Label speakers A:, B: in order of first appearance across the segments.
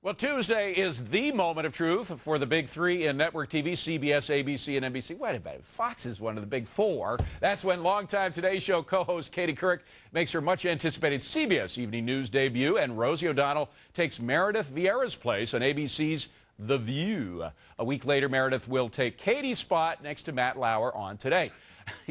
A: Well, Tuesday is the moment of truth for the big three in network TV, CBS, ABC, and NBC. Wait a minute, Fox is one of the big four. That's when longtime Today Show co-host Katie Couric makes her much-anticipated CBS Evening News debut, and Rosie O'Donnell takes Meredith Vieira's place on ABC's The View. A week later, Meredith will take Katie's spot next to Matt Lauer on Today.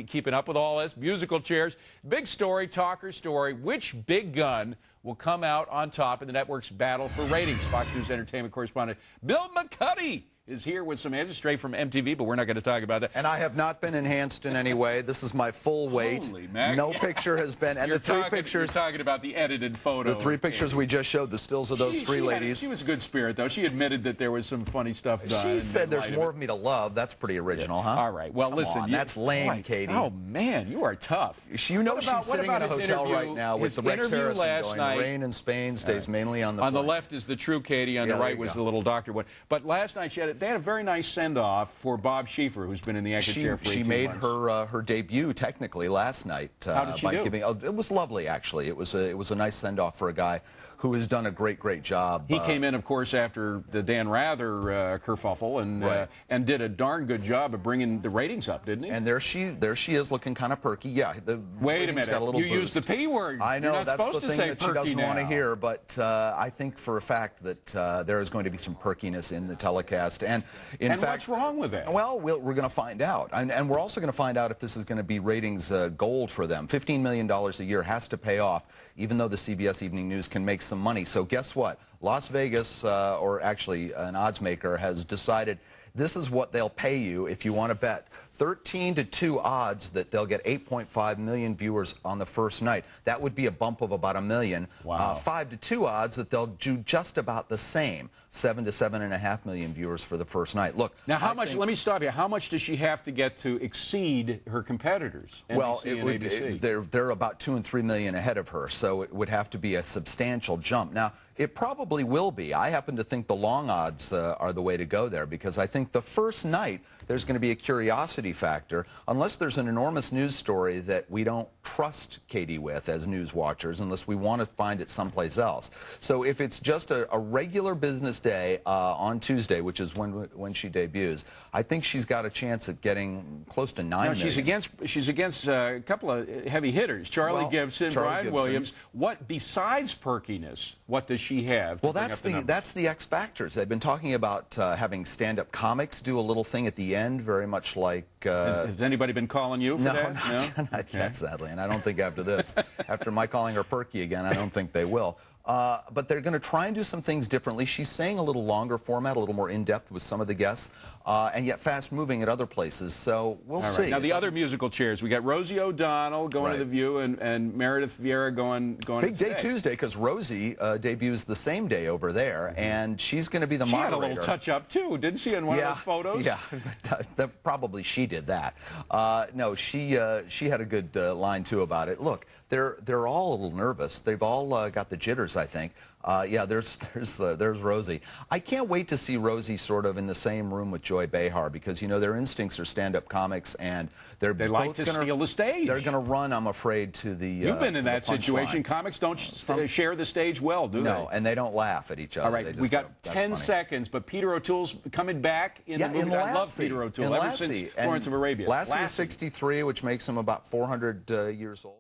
A: Keeping up with all this, musical chairs, big story, talker story. Which big gun will come out on top in the network's battle for ratings? Fox News entertainment correspondent Bill McCuddy is here with some answers straight from MTV, but we're not going to talk about that.
B: And I have not been enhanced in any way. This is my full weight.
A: Holy Mac.
B: No picture has been. And the three pictures.
A: You're talking about the edited photo.
B: The three pictures we just showed, the stills of those three ladies.
A: She was a good spirit, though. She admitted that there was some funny stuff done.
B: She said there's more of me to love. That's pretty original, huh?
A: All right. Well,
B: Come
A: listen.
B: on, that's lame, Katie.
A: Oh, man, you are tough.
B: You know she's sitting in a hotel right now with the Rex Harrison going.
A: The
B: rain in Spain stays mainly on the
A: On the left is the true Katie. On the right was the little doctor one. But last night they had a very nice send-off for Bob Schieffer, who's been in the anchor chair for 18 months.
B: She made her debut technically last night.
A: How did she do?
B: It was lovely, actually. It was a nice send-off for a guy who has done a great job.
A: He came in, of course, after the Dan Rather kerfuffle and did a darn good job of bringing the ratings up, didn't he?
B: And there she is, looking kind of perky. Yeah,
A: wait a minute,
B: got a little
A: you used the P word.
B: I know,
A: You're not
B: that's
A: supposed
B: the
A: to
B: thing
A: say
B: that she doesn't want to
A: now.
B: hear. But I think for a fact that there is going to be some perkiness in the telecast. And in fact,
A: what's wrong with that?
B: Well, we're going to find out, and we're also going to find out if this is going to be ratings gold for them. $15 million a year has to pay off, even though the CBS Evening News can make some money. So guess what? Las Vegas, or actually an odds maker, has decided this is what they'll pay you if you want to bet. 13-2 odds that they'll get 8.5 million viewers on the first night. That would be a bump of about 1 million.
A: Wow.
B: 5-2 odds that they'll do just about the same. 7 to 7.5 million viewers for the first night. Look,
A: now how much? Let me stop you. How much does she have to get to exceed her competitors?
B: Well, they're about 2 and 3 million ahead of her, so it would have to be a substantial jump. Now, it probably will be. I happen to think the long odds are the way to go there, because I think the first night there's going to be a curiosity factor, unless there's an enormous news story that we don't trust Katie with as news watchers, unless we want to find it someplace else. So if it's just a regular business day on Tuesday, which is when she debuts, I think she's got a chance at getting close to 9 million.
A: She's against a couple of heavy hitters, Charlie Gibson, Brian Williams. What, besides perkiness, what does she have?
B: Well, that's the X factors. They've been talking about having stand-up comics do a little thing at the end, very much like.
A: Has anybody been calling you for that?
B: No, not yet, sadly, and I don't think after this, after my calling her perky again, I don't think they will. But they're going to try and do some things differently. She's saying a little longer format, a little more in-depth with some of the guests, and yet fast-moving at other places. So we'll see.
A: Now, the other musical chairs, we got Rosie O'Donnell going to The View and Meredith Vieira going
B: Big day Tuesday, because Rosie debuts the same day over there, and she's going to be the moderator.
A: She had a little touch-up, too, didn't she, in one of those photos?
B: Yeah, probably she did that. No, she had a good line, too, about it. Look, they're all a little nervous. They've all got the jitters, I think. Yeah, there's Rosie. I can't wait to see Rosie sort of in the same room with Joy Behar, because, you know, their instincts are stand-up comics, and they
A: like to steal the stage.
B: They're going to run, I'm afraid, to the
A: You've been in that situation. Comics don't share the stage well, do they?
B: No, and they don't laugh at each other.
A: All right, we got 10 seconds, but Peter O'Toole's coming back in the movie. I love Peter O'Toole ever since Lawrence of Arabia.
B: Lassie is 63, which makes him about 400 years old.